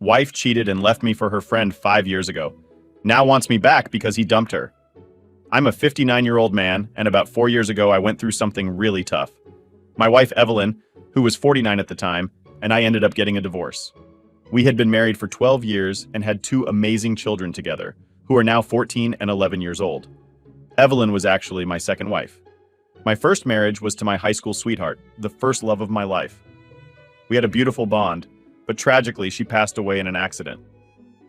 Wife cheated and left me for her friend 5 years ago. Now wants me back because he dumped her. I'm a 59-year-old man, and about 4 years ago I went through something really tough. My wife Evelyn, who was 49 at the time, and I ended up getting a divorce. We had been married for 12 years and had two amazing children together, who are now 14 and 11 years old. Evelyn was actually my second wife. My first marriage was to my high school sweetheart, the first love of my life. We had a beautiful bond, but tragically she passed away in an accident.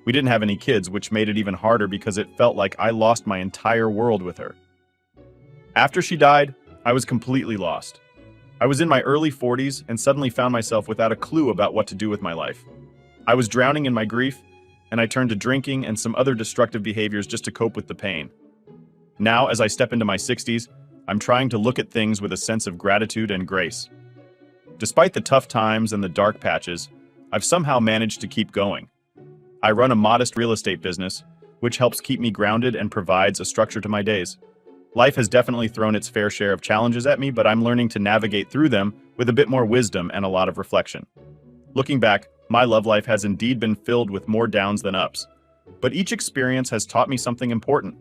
We didn't have any kids, which made it even harder because it felt like I lost my entire world with her. After she died, I was completely lost. I was in my early 40s and suddenly found myself without a clue about what to do with my life. I was drowning in my grief, and I turned to drinking and some other destructive behaviors just to cope with the pain. Now, as I step into my 60s, I'm trying to look at things with a sense of gratitude and grace. Despite the tough times and the dark patches, I've somehow managed to keep going. I run a modest real estate business, which helps keep me grounded and provides a structure to my days. Life has definitely thrown its fair share of challenges at me, but I'm learning to navigate through them with a bit more wisdom and a lot of reflection. Looking back, my love life has indeed been filled with more downs than ups, but each experience has taught me something important.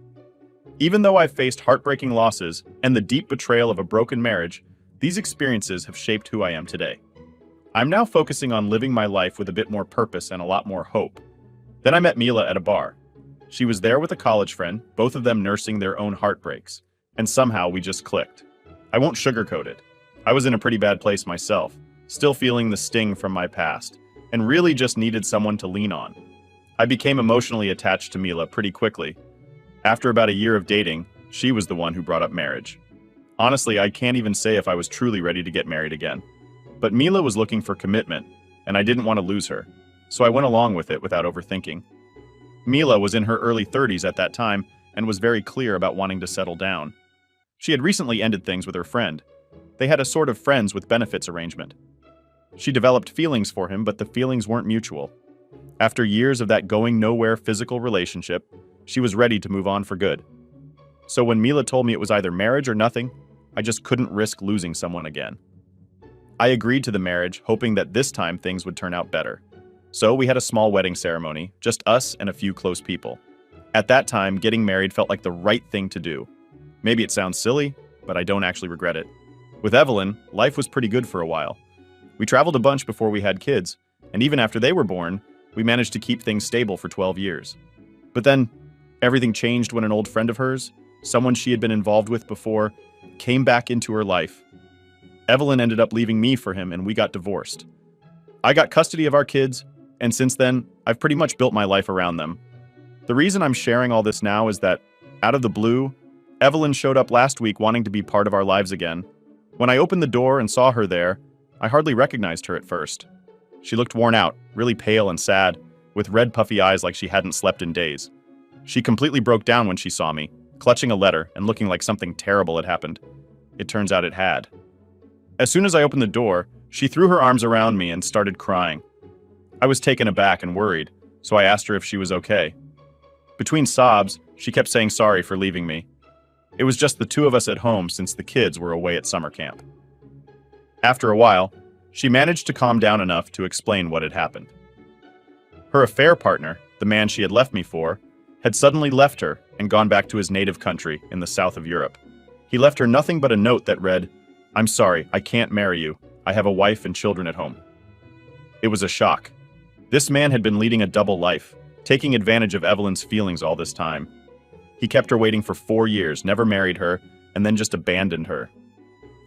Even though I've faced heartbreaking losses and the deep betrayal of a broken marriage, these experiences have shaped who I am today. I'm now focusing on living my life with a bit more purpose and a lot more hope. Then I met Mila at a bar. She was there with a college friend, both of them nursing their own heartbreaks, and somehow we just clicked. I won't sugarcoat it. I was in a pretty bad place myself, still feeling the sting from my past, and really just needed someone to lean on. I became emotionally attached to Mila pretty quickly. After about a year of dating, she was the one who brought up marriage. Honestly, I can't even say if I was truly ready to get married again. But Mila was looking for commitment, and I didn't want to lose her, so I went along with it without overthinking. Mila was in her early 30s at that time and was very clear about wanting to settle down. She had recently ended things with her friend. They had a sort of friends with benefits arrangement. She developed feelings for him, but the feelings weren't mutual. After years of that going nowhere physical relationship, she was ready to move on for good. So when Mila told me it was either marriage or nothing, I just couldn't risk losing someone again. I agreed to the marriage, hoping that this time things would turn out better. So we had a small wedding ceremony, just us and a few close people. At that time, getting married felt like the right thing to do. Maybe it sounds silly, but I don't actually regret it. With Evelyn, life was pretty good for a while. We traveled a bunch before we had kids, and even after they were born, we managed to keep things stable for 12 years. But then, everything changed when an old friend of hers, someone she had been involved with before, came back into her life. Evelyn ended up leaving me for him and we got divorced. I got custody of our kids, and since then, I've pretty much built my life around them. The reason I'm sharing all this now is that, out of the blue, Evelyn showed up last week wanting to be part of our lives again. When I opened the door and saw her there, I hardly recognized her at first. She looked worn out, really pale and sad, with red puffy eyes like she hadn't slept in days. She completely broke down when she saw me, clutching a letter and looking like something terrible had happened. It turns out it had. As soon as I opened the door, she threw her arms around me and started crying. I was taken aback and worried, so I asked her if she was okay. Between sobs, she kept saying sorry for leaving me. It was just the two of us at home since the kids were away at summer camp. After a while, she managed to calm down enough to explain what had happened. Her affair partner, the man she had left me for, had suddenly left her and gone back to his native country in the south of Europe. He left her nothing but a note that read, "I'm sorry, I can't marry you. I have a wife and children at home." It was a shock. This man had been leading a double life, taking advantage of Evelyn's feelings all this time. He kept her waiting for 4 years, never married her, and then just abandoned her.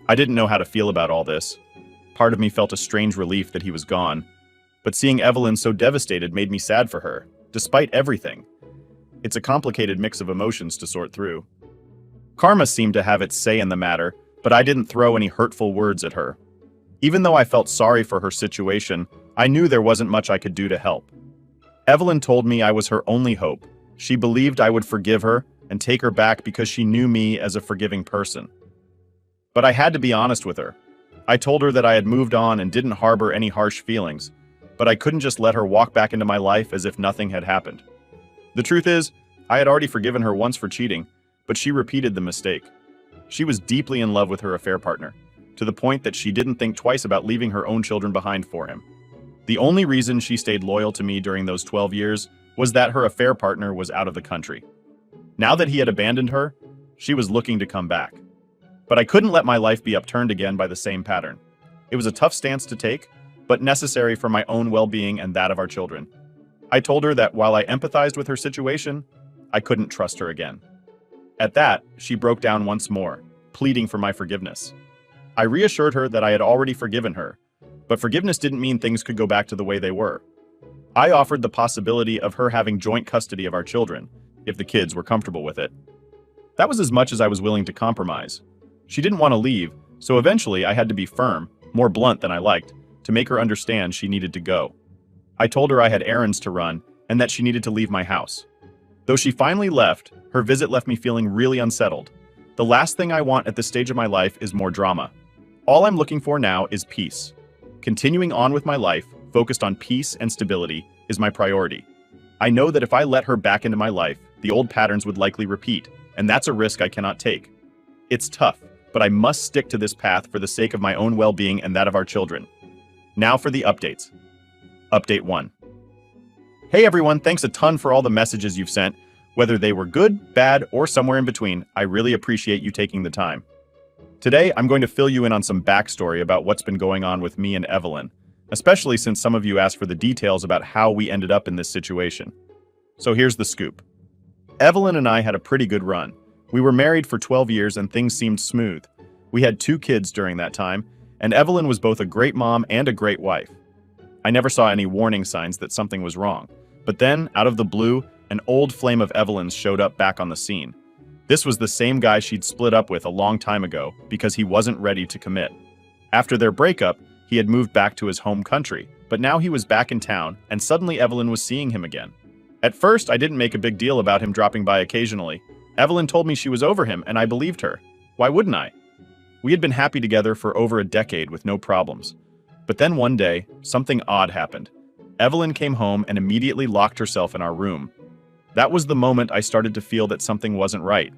I didn't know how to feel about all this. Part of me felt a strange relief that he was gone, but seeing Evelyn so devastated made me sad for her, despite everything. It's a complicated mix of emotions to sort through. Karma seemed to have its say in the matter, but I didn't throw any hurtful words at her. Even though I felt sorry for her situation, I knew there wasn't much I could do to help. Evelyn told me I was her only hope. She believed I would forgive her and take her back because she knew me as a forgiving person. But I had to be honest with her. I told her that I had moved on and didn't harbor any harsh feelings, but I couldn't just let her walk back into my life as if nothing had happened. The truth is, I had already forgiven her once for cheating, but she repeated the mistake. She was deeply in love with her affair partner, to the point that she didn't think twice about leaving her own children behind for him. The only reason she stayed loyal to me during those 12 years was that her affair partner was out of the country. Now that he had abandoned her, she was looking to come back. But I couldn't let my life be upturned again by the same pattern. It was a tough stance to take, but necessary for my own well-being and that of our children. I told her that while I empathized with her situation, I couldn't trust her again. At that, she broke down once more, pleading for my forgiveness. I reassured her that I had already forgiven her, but forgiveness didn't mean things could go back to the way they were. I offered the possibility of her having joint custody of our children, if the kids were comfortable with it. That was as much as I was willing to compromise. She didn't want to leave, so eventually I had to be firm, more blunt than I liked, to make her understand she needed to go. I told her I had errands to run and that she needed to leave my house. Though she finally left, her visit left me feeling really unsettled. The last thing I want at this stage of my life is more drama. All I'm looking for now is peace. Continuing on with my life, focused on peace and stability, is my priority. I know that if I let her back into my life, the old patterns would likely repeat, and that's a risk I cannot take. It's tough, but I must stick to this path for the sake of my own well-being and that of our children. Now for the updates. Update 1. Hey everyone, thanks a ton for all the messages you've sent. Whether they were good, bad, or somewhere in between, I really appreciate you taking the time. Today, I'm going to fill you in on some backstory about what's been going on with me and Evelyn, especially since some of you asked for the details about how we ended up in this situation. So here's the scoop. Evelyn and I had a pretty good run. We were married for 12 years and things seemed smooth. We had 2 kids during that time, and Evelyn was both a great mom and a great wife. I never saw any warning signs that something was wrong. But then, out of the blue, an old flame of Evelyn's showed up back on the scene. This was the same guy she'd split up with a long time ago because he wasn't ready to commit. After their breakup, he had moved back to his home country, but now he was back in town, and suddenly Evelyn was seeing him again. At first, I didn't make a big deal about him dropping by occasionally. Evelyn told me she was over him, and I believed her. Why wouldn't I? We had been happy together for over a decade with no problems. But then one day, something odd happened. Evelyn came home and immediately locked herself in our room. That was the moment I started to feel that something wasn't right.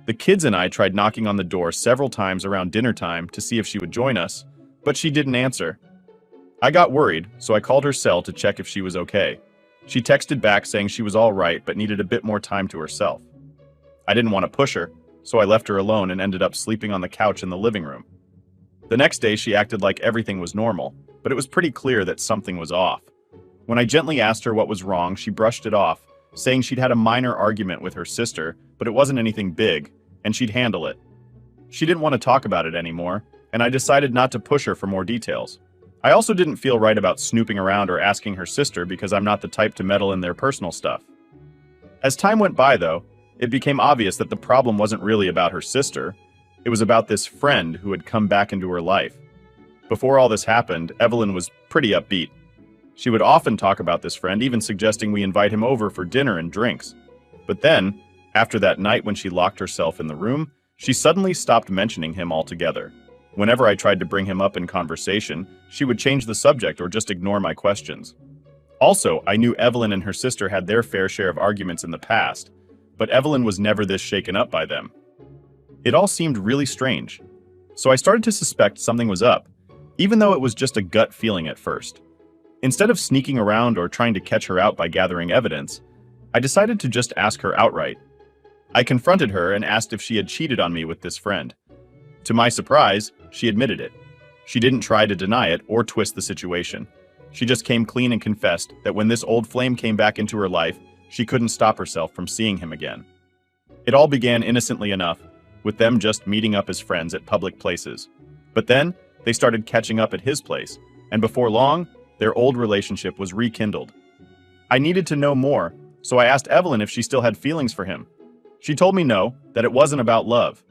The kids and I tried knocking on the door several times around dinner time to see if she would join us, but she didn't answer. I got worried, so I called her cell to check if she was okay. She texted back saying she was all right but needed a bit more time to herself. I didn't want to push her, so I left her alone and ended up sleeping on the couch in the living room. The next day she acted like everything was normal, but it was pretty clear that something was off. When I gently asked her what was wrong, she brushed it off, saying she'd had a minor argument with her sister, but it wasn't anything big, and she'd handle it. She didn't want to talk about it anymore, and I decided not to push her for more details. I also didn't feel right about snooping around or asking her sister because I'm not the type to meddle in their personal stuff. As time went by, though, it became obvious that the problem wasn't really about her sister. It was about this friend who had come back into her life. Before all this happened, Evelyn was pretty upbeat. She would often talk about this friend, even suggesting we invite him over for dinner and drinks. But then, after that night when she locked herself in the room, she suddenly stopped mentioning him altogether. Whenever I tried to bring him up in conversation, she would change the subject or just ignore my questions. Also, I knew Evelyn and her sister had their fair share of arguments in the past, but Evelyn was never this shaken up by them. It all seemed really strange. So I started to suspect something was up, even though it was just a gut feeling at first. Instead of sneaking around or trying to catch her out by gathering evidence, I decided to just ask her outright. I confronted her and asked if she had cheated on me with this friend. To my surprise, she admitted it. She didn't try to deny it or twist the situation. She just came clean and confessed that when this old flame came back into her life, she couldn't stop herself from seeing him again. It all began innocently enough, with them just meeting up as friends at public places. But then, they started catching up at his place, and before long, their old relationship was rekindled. I needed to know more, so I asked Evelyn if she still had feelings for him. She told me no, that it wasn't about love.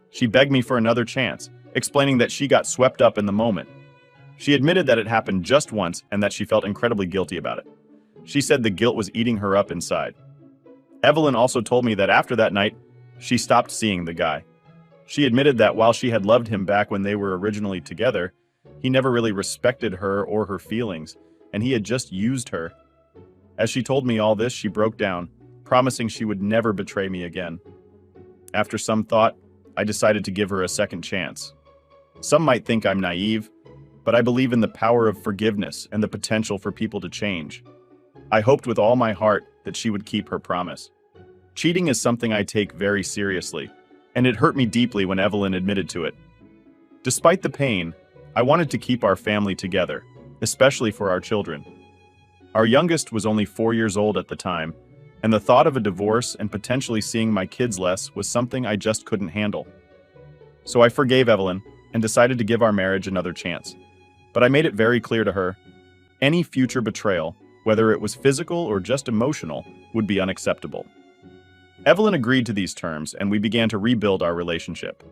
She begged me for another chance, explaining that she got swept up in the moment. She admitted that it happened just once and that she felt incredibly guilty about it. She said the guilt was eating her up inside. Evelyn also told me that after that night, she stopped seeing the guy. She admitted that while she had loved him back when they were originally together, he never really respected her or her feelings, and he had just used her. As she told me all this, she broke down, promising she would never betray me again. After some thought, I decided to give her a second chance. Some might think I'm naive, but I believe in the power of forgiveness and the potential for people to change. I hoped with all my heart that she would keep her promise. Cheating is something I take very seriously, and it hurt me deeply when Evelyn admitted to it. Despite the pain, I wanted to keep our family together, especially for our children. Our youngest was only 4 years old at the time, and the thought of a divorce and potentially seeing my kids less was something I just couldn't handle. So I forgave Evelyn and decided to give our marriage another chance. But I made it very clear to her, any future betrayal, whether it was physical or just emotional, would be unacceptable. Evelyn agreed to these terms, and we began to rebuild our relationship.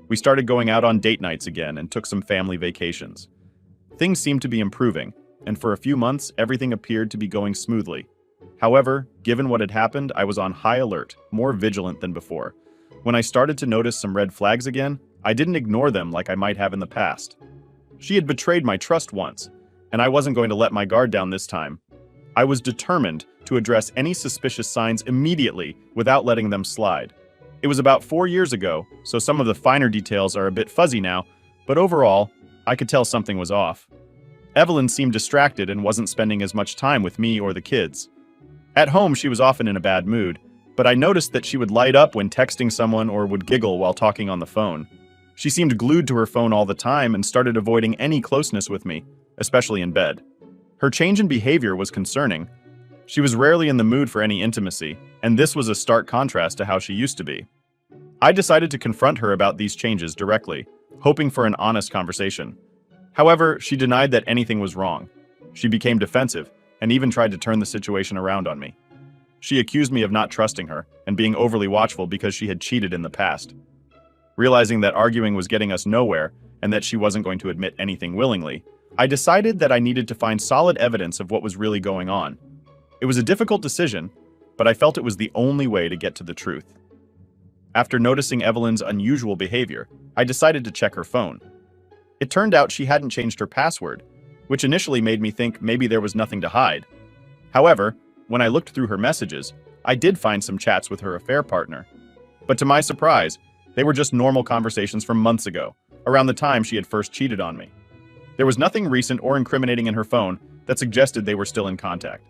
We started going out on date nights again and took some family vacations. Things seemed to be improving, and for a few months, everything appeared to be going smoothly. However, given what had happened, I was on high alert, more vigilant than before. When I started to notice some red flags again, I didn't ignore them like I might have in the past. She had betrayed my trust once, and I wasn't going to let my guard down this time. I was determined to address any suspicious signs immediately without letting them slide. It was about 4 years ago, so some of the finer details are a bit fuzzy now, but overall, I could tell something was off. Evelyn seemed distracted and wasn't spending as much time with me or the kids. At home, she was often in a bad mood, but I noticed that she would light up when texting someone or would giggle while talking on the phone. She seemed glued to her phone all the time and started avoiding any closeness with me, especially in bed. Her change in behavior was concerning. She was rarely in the mood for any intimacy, and this was a stark contrast to how she used to be. I decided to confront her about these changes directly, hoping for an honest conversation. However, she denied that anything was wrong. She became defensive and even tried to turn the situation around on me. She accused me of not trusting her and being overly watchful because she had cheated in the past. Realizing that arguing was getting us nowhere and that she wasn't going to admit anything willingly, I decided that I needed to find solid evidence of what was really going on. It was a difficult decision, but I felt it was the only way to get to the truth. After noticing Evelyn's unusual behavior, I decided to check her phone. It turned out she hadn't changed her password, which initially made me think maybe there was nothing to hide. However, when I looked through her messages, I did find some chats with her affair partner. But to my surprise, they were just normal conversations from months ago, around the time she had first cheated on me. There was nothing recent or incriminating in her phone that suggested they were still in contact.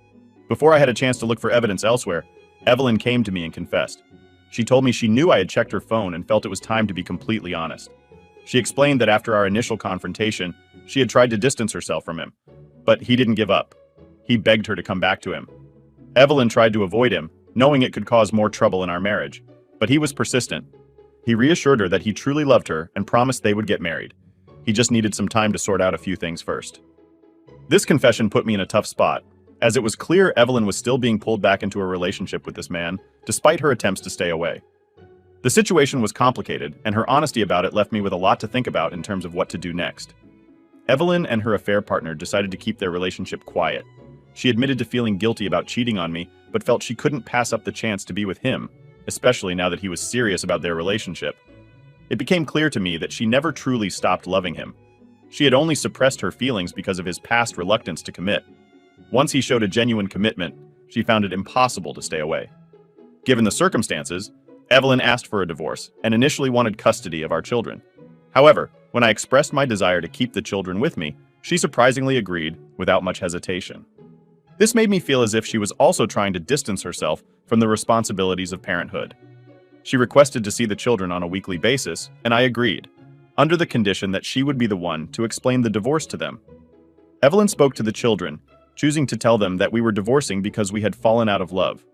Before I had a chance to look for evidence elsewhere, Evelyn came to me and confessed. She told me she knew I had checked her phone and felt it was time to be completely honest. She explained that after our initial confrontation, she had tried to distance herself from him, but he didn't give up. He begged her to come back to him. Evelyn tried to avoid him, knowing it could cause more trouble in our marriage, but he was persistent. He reassured her that he truly loved her and promised they would get married. He just needed some time to sort out a few things first. This confession put me in a tough spot, as it was clear Evelyn was still being pulled back into a relationship with this man, despite her attempts to stay away. The situation was complicated, and her honesty about it left me with a lot to think about in terms of what to do next. Evelyn and her affair partner decided to keep their relationship quiet. She admitted to feeling guilty about cheating on me, but felt she couldn't pass up the chance to be with him, especially now that he was serious about their relationship. It became clear to me that she never truly stopped loving him. She had only suppressed her feelings because of his past reluctance to commit. Once he showed a genuine commitment, she found it impossible to stay away. Given the circumstances, Evelyn asked for a divorce and initially wanted custody of our children. However, when I expressed my desire to keep the children with me, she surprisingly agreed without much hesitation. This made me feel as if she was also trying to distance herself from the responsibilities of parenthood. She requested to see the children on a weekly basis, and I agreed, under the condition that she would be the one to explain the divorce to them. Evelyn spoke to the children, choosing to tell them that we were divorcing because we had fallen out of love.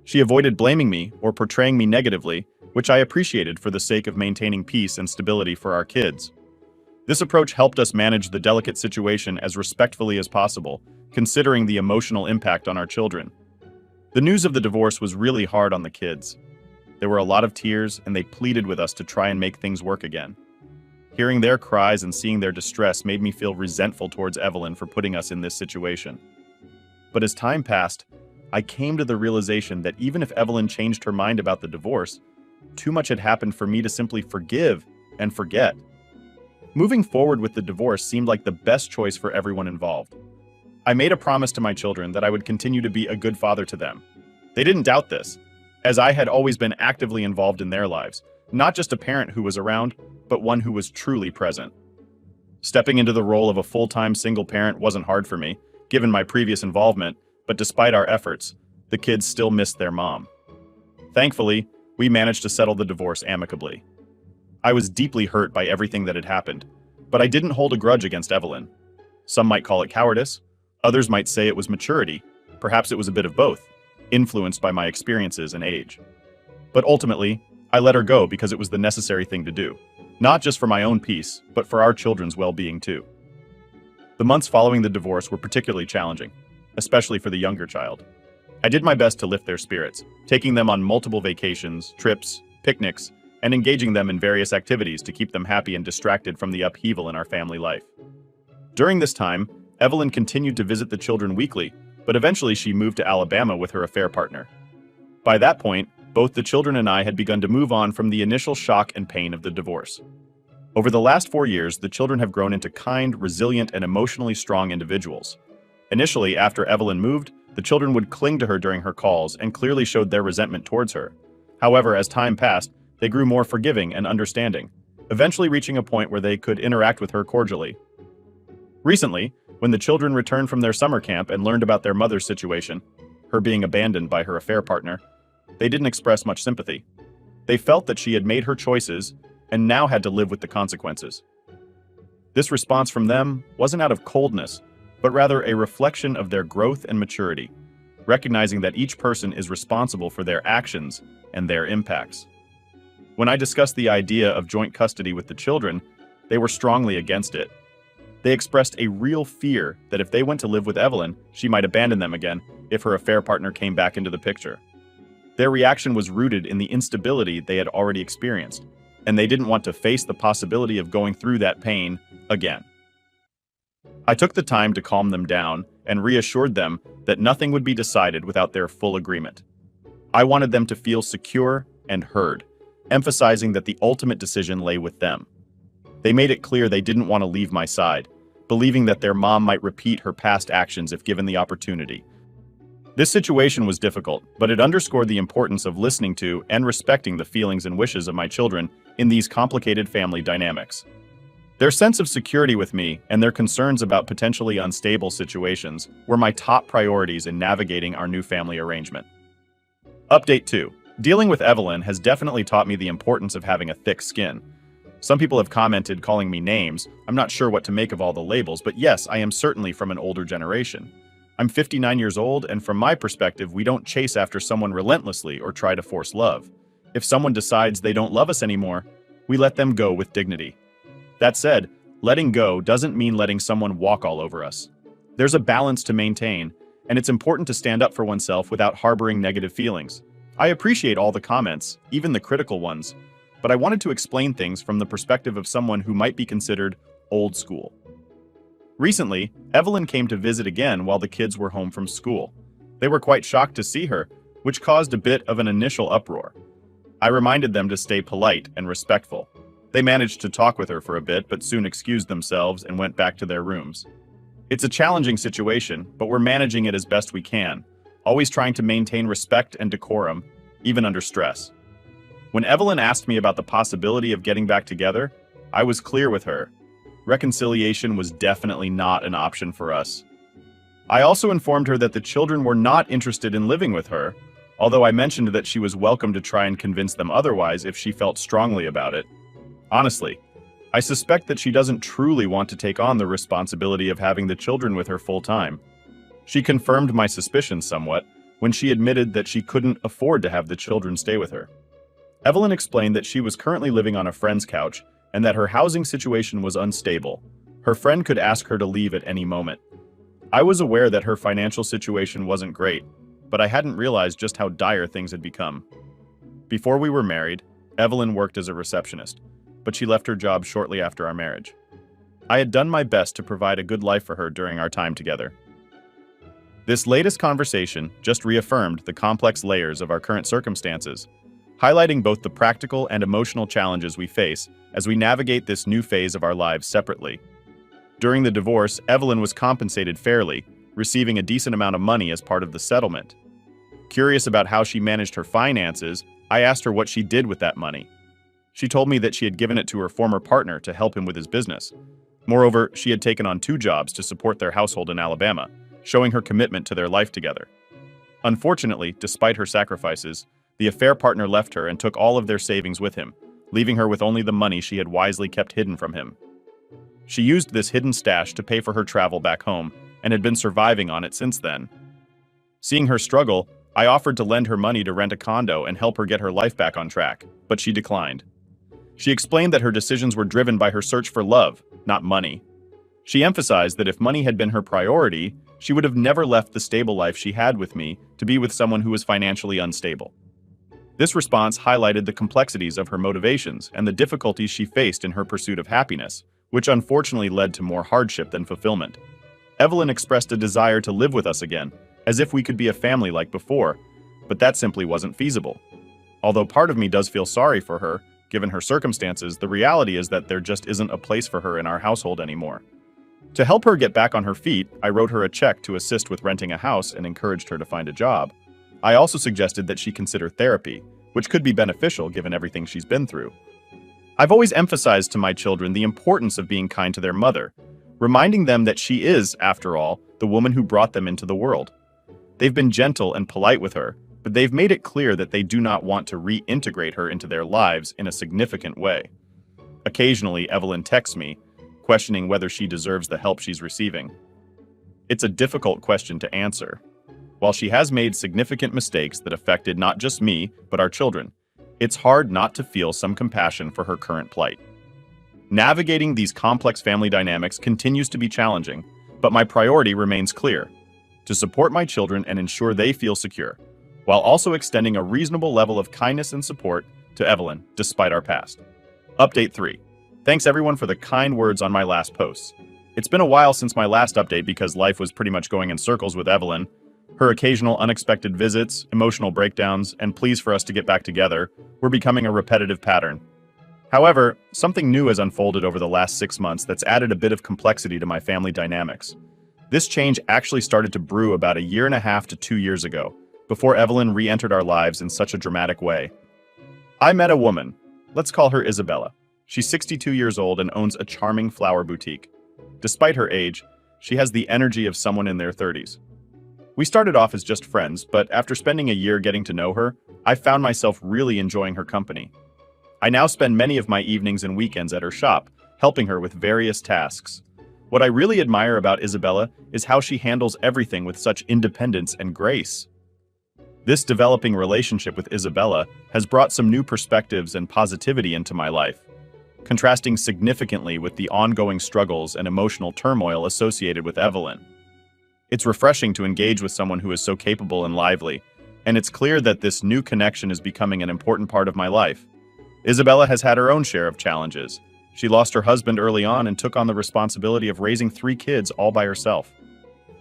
She avoided blaming me or portraying me negatively, which I appreciated for the sake of maintaining peace and stability for our kids. This approach helped us manage the delicate situation as respectfully as possible, considering the emotional impact on our children. The news of the divorce was really hard on the kids. There were a lot of tears, and they pleaded with us to try and make things work again. Hearing their cries and seeing their distress made me feel resentful towards Evelyn for putting us in this situation. But as time passed, I came to the realization that even if Evelyn changed her mind about the divorce, too much had happened for me to simply forgive and forget. Moving forward with the divorce seemed like the best choice for everyone involved. I made a promise to my children that I would continue to be a good father to them. They didn't doubt this, as I had always been actively involved in their lives, not just a parent who was around, but one who was truly present. Stepping into the role of a full-time single parent wasn't hard for me, given my previous involvement, but despite our efforts, the kids still missed their mom. Thankfully, we managed to settle the divorce amicably. I was deeply hurt by everything that had happened, but I didn't hold a grudge against Evelyn. Some might call it cowardice, others might say it was maturity, perhaps it was a bit of both, influenced by my experiences and age. But ultimately, I let her go because it was the necessary thing to do, not just for my own peace, but for our children's well-being too. The months following the divorce were particularly challenging, especially for the younger child. I did my best to lift their spirits, taking them on multiple vacations, trips, picnics, and engaging them in various activities to keep them happy and distracted from the upheaval in our family life. During this time, Evelyn continued to visit the children weekly, but eventually she moved to Alabama with her affair partner. By that point, both the children and I had begun to move on from the initial shock and pain of the divorce. Over the last 4 years, the children have grown into kind, resilient, and emotionally strong individuals. Initially, after Evelyn moved, the children would cling to her during her calls and clearly showed their resentment towards her. However, as time passed, they grew more forgiving and understanding, eventually reaching a point where they could interact with her cordially. Recently, when the children returned from their summer camp and learned about their mother's situation, her being abandoned by her affair partner, they didn't express much sympathy. They felt that she had made her choices and now had to live with the consequences. This response from them wasn't out of coldness, but rather a reflection of their growth and maturity, recognizing that each person is responsible for their actions and their impacts. When I discussed the idea of joint custody with the children, they were strongly against it. They expressed a real fear that if they went to live with Evelyn, she might abandon them again if her affair partner came back into the picture. Their reaction was rooted in the instability they had already experienced, and they didn't want to face the possibility of going through that pain again. I took the time to calm them down and reassured them that nothing would be decided without their full agreement. I wanted them to feel secure and heard, emphasizing that the ultimate decision lay with them. They made it clear they didn't want to leave my side, believing that their mom might repeat her past actions if given the opportunity. This situation was difficult, but it underscored the importance of listening to and respecting the feelings and wishes of my children in these complicated family dynamics. Their sense of security with me and their concerns about potentially unstable situations were my top priorities in navigating our new family arrangement. Update 2. Dealing with Evelyn has definitely taught me the importance of having a thick skin. Some people have commented calling me names. I'm not sure what to make of all the labels, but yes, I am certainly from an older generation. I'm 59 years old, and from my perspective, we don't chase after someone relentlessly or try to force love. If someone decides they don't love us anymore, we let them go with dignity. That said, letting go doesn't mean letting someone walk all over us. There's a balance to maintain, and it's important to stand up for oneself without harboring negative feelings. I appreciate all the comments, even the critical ones, but I wanted to explain things from the perspective of someone who might be considered old school. Recently, Evelyn came to visit again while the kids were home from school. They were quite shocked to see her, which caused a bit of an initial uproar. I reminded them to stay polite and respectful. They managed to talk with her for a bit, but soon excused themselves and went back to their rooms. It's a challenging situation, but we're managing it as best we can, always trying to maintain respect and decorum, even under stress. When Evelyn asked me about the possibility of getting back together, I was clear with her. Reconciliation was definitely not an option for us. I also informed her that the children were not interested in living with her, although I mentioned that she was welcome to try and convince them otherwise if she felt strongly about it. Honestly, I suspect that she doesn't truly want to take on the responsibility of having the children with her full time. She confirmed my suspicions somewhat when she admitted that she couldn't afford to have the children stay with her. Evelyn explained that she was currently living on a friend's couch and that her housing situation was unstable. Her friend could ask her to leave at any moment. I was aware that her financial situation wasn't great, but I hadn't realized just how dire things had become. Before we were married, Evelyn worked as a receptionist, but she left her job shortly after our marriage. I had done my best to provide a good life for her during our time together. This latest conversation just reaffirmed the complex layers of our current circumstances, highlighting both the practical and emotional challenges we face as we navigate this new phase of our lives separately. During the divorce, Evelyn was compensated fairly, receiving a decent amount of money as part of the settlement. Curious about how she managed her finances, I asked her what she did with that money. She told me that she had given it to her former partner to help him with his business. Moreover, she had taken on 2 jobs to support their household in Alabama, showing her commitment to their life together. Unfortunately, despite her sacrifices, the affair partner left her and took all of their savings with him, leaving her with only the money she had wisely kept hidden from him. She used this hidden stash to pay for her travel back home and had been surviving on it since then. Seeing her struggle, I offered to lend her money to rent a condo and help her get her life back on track, but she declined. She explained that her decisions were driven by her search for love, not money. She emphasized that if money had been her priority, she would have never left the stable life she had with me to be with someone who was financially unstable. This response highlighted the complexities of her motivations and the difficulties she faced in her pursuit of happiness, which unfortunately led to more hardship than fulfillment. Evelyn expressed a desire to live with us again, as if we could be a family like before, but that simply wasn't feasible. Although part of me does feel sorry for her, given her circumstances, the reality is that there just isn't a place for her in our household anymore. To help her get back on her feet, I wrote her a check to assist with renting a house and encouraged her to find a job. I also suggested that she consider therapy, which could be beneficial given everything she's been through. I've always emphasized to my children the importance of being kind to their mother, reminding them that she is, after all, the woman who brought them into the world. They've been gentle and polite with her, but they've made it clear that they do not want to reintegrate her into their lives in a significant way. Occasionally, Evelyn texts me, questioning whether she deserves the help she's receiving. It's a difficult question to answer. While she has made significant mistakes that affected not just me, but our children, it's hard not to feel some compassion for her current plight. Navigating these complex family dynamics continues to be challenging, but my priority remains clear: to support my children and ensure they feel secure, while also extending a reasonable level of kindness and support to Evelyn, despite our past. Update 3. Thanks everyone for the kind words on my last posts. It's been a while since my last update because life was pretty much going in circles with Evelyn. Her occasional unexpected visits, emotional breakdowns, and pleas for us to get back together were becoming a repetitive pattern. However, something new has unfolded over the last 6 months that's added a bit of complexity to my family dynamics. This change actually started to brew about 1.5 to 2 years ago, before Evelyn re-entered our lives in such a dramatic way. I met a woman. Let's call her Isabella. She's 62 years old and owns a charming flower boutique. Despite her age, she has the energy of someone in their 30s. We started off as just friends, but after spending a year getting to know her, I found myself really enjoying her company. I now spend many of my evenings and weekends at her shop, helping her with various tasks. What I really admire about Isabella is how she handles everything with such independence and grace. This developing relationship with Isabella has brought some new perspectives and positivity into my life, contrasting significantly with the ongoing struggles and emotional turmoil associated with Evelyn. It's refreshing to engage with someone who is so capable and lively, and it's clear that this new connection is becoming an important part of my life. Isabella has had her own share of challenges. She lost her husband early on and took on the responsibility of raising 3 kids all by herself.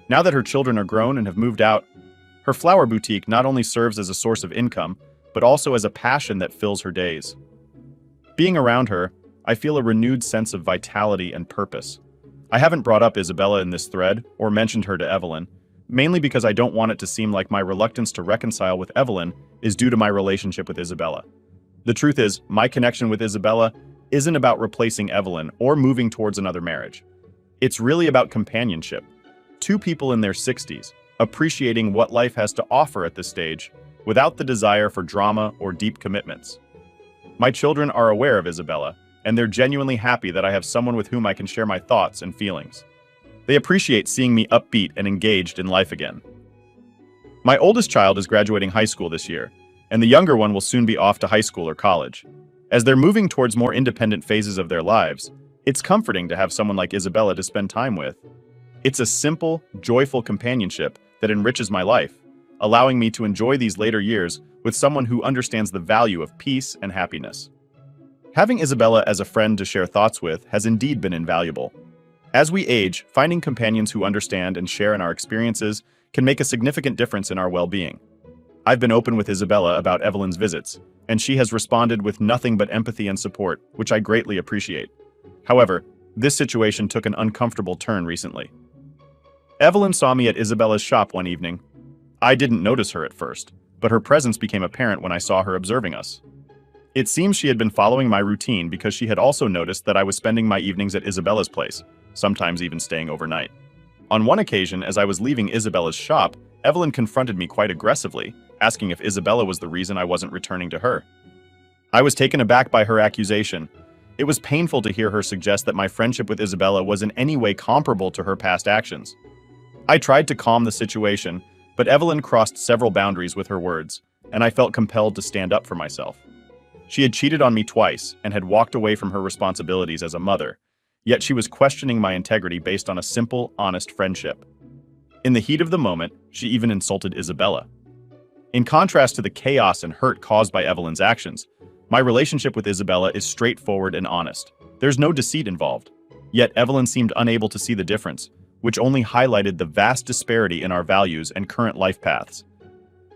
Now that her children are grown and have moved out, her flower boutique not only serves as a source of income, but also as a passion that fills her days. Being around her, I feel a renewed sense of vitality and purpose. I haven't brought up Isabella in this thread or mentioned her to Evelyn, mainly because I don't want it to seem like my reluctance to reconcile with Evelyn is due to my relationship with Isabella. The truth is, my connection with Isabella isn't about replacing Evelyn or moving towards another marriage. It's really about companionship. 2 people in their 60s, appreciating what life has to offer at this stage, without the desire for drama or deep commitments. My children are aware of Isabella, and they're genuinely happy that I have someone with whom I can share my thoughts and feelings. They appreciate seeing me upbeat and engaged in life again. My oldest child is graduating high school this year, and the younger one will soon be off to high school or college. As they're moving towards more independent phases of their lives, it's comforting to have someone like Isabella to spend time with. It's a simple, joyful companionship that enriches my life, allowing me to enjoy these later years with someone who understands the value of peace and happiness. Having Isabella as a friend to share thoughts with has indeed been invaluable. As we age, finding companions who understand and share in our experiences can make a significant difference in our well-being. I've been open with Isabella about Evelyn's visits, and she has responded with nothing but empathy and support, which I greatly appreciate. However, this situation took an uncomfortable turn recently. Evelyn saw me at Isabella's shop one evening. I didn't notice her at first, but her presence became apparent when I saw her observing us. It seems she had been following my routine because she had also noticed that I was spending my evenings at Isabella's place, sometimes even staying overnight. On one occasion, as I was leaving Isabella's shop, Evelyn confronted me quite aggressively, asking if Isabella was the reason I wasn't returning to her. I was taken aback by her accusation. It was painful to hear her suggest that my friendship with Isabella was in any way comparable to her past actions. I tried to calm the situation, but Evelyn crossed several boundaries with her words, and I felt compelled to stand up for myself. She had cheated on me twice and had walked away from her responsibilities as a mother, yet she was questioning my integrity based on a simple, honest friendship. In the heat of the moment, she even insulted Isabella. In contrast to the chaos and hurt caused by Evelyn's actions, my relationship with Isabella is straightforward and honest. There's no deceit involved. Yet Evelyn seemed unable to see the difference, which only highlighted the vast disparity in our values and current life paths.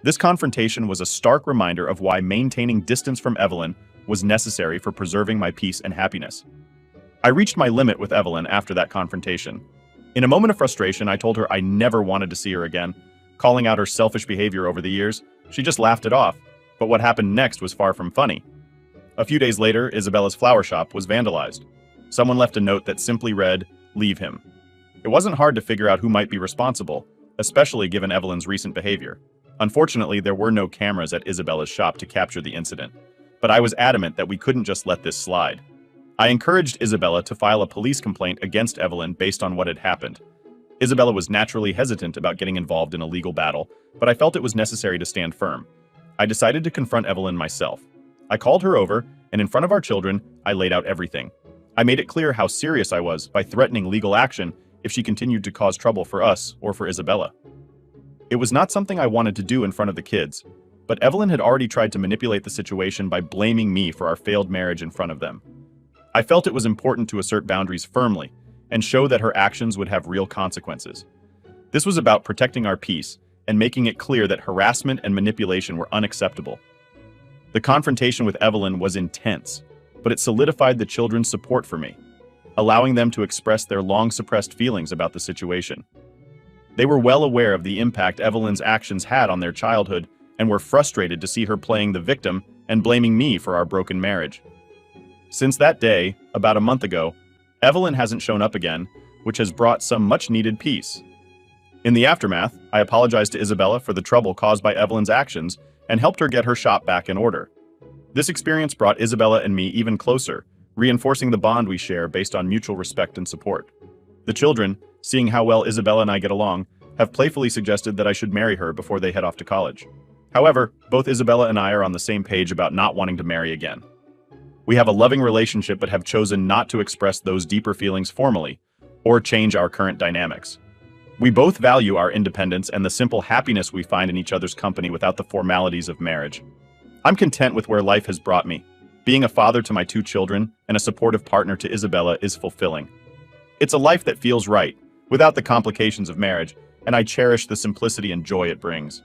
This confrontation was a stark reminder of why maintaining distance from Evelyn was necessary for preserving my peace and happiness. I reached my limit with Evelyn after that confrontation. In a moment of frustration, I told her I never wanted to see her again. Calling out her selfish behavior over the years, she just laughed it off. But what happened next was far from funny. A few days later, Isabella's flower shop was vandalized. Someone left a note that simply read, "Leave him." It wasn't hard to figure out who might be responsible, especially given Evelyn's recent behavior. Unfortunately, there were no cameras at Isabella's shop to capture the incident, but I was adamant that we couldn't just let this slide. I encouraged Isabella to file a police complaint against Evelyn based on what had happened. Isabella was naturally hesitant about getting involved in a legal battle, but I felt it was necessary to stand firm. I decided to confront Evelyn myself. I called her over, and in front of our children, I laid out everything. I made it clear how serious I was by threatening legal action if she continued to cause trouble for us or for Isabella. It was not something I wanted to do in front of the kids, but Evelyn had already tried to manipulate the situation by blaming me for our failed marriage in front of them. I felt it was important to assert boundaries firmly and show that her actions would have real consequences. This was about protecting our peace and making it clear that harassment and manipulation were unacceptable. The confrontation with Evelyn was intense, but it solidified the children's support for me, allowing them to express their long-suppressed feelings about the situation. They were well aware of the impact Evelyn's actions had on their childhood and were frustrated to see her playing the victim and blaming me for our broken marriage. Since that day, about a month ago, Evelyn hasn't shown up again, which has brought some much-needed peace. In the aftermath, I apologized to Isabella for the trouble caused by Evelyn's actions and helped her get her shop back in order. This experience brought Isabella and me even closer, reinforcing the bond we share based on mutual respect and support. The children, seeing how well Isabella and I get along, have playfully suggested that I should marry her before they head off to college. However, both Isabella and I are on the same page about not wanting to marry again. We have a loving relationship but have chosen not to express those deeper feelings formally or change our current dynamics. We both value our independence and the simple happiness we find in each other's company without the formalities of marriage. I'm content with where life has brought me. Being a father to my 2 children and a supportive partner to Isabella is fulfilling. It's a life that feels right, without the complications of marriage, and I cherish the simplicity and joy it brings.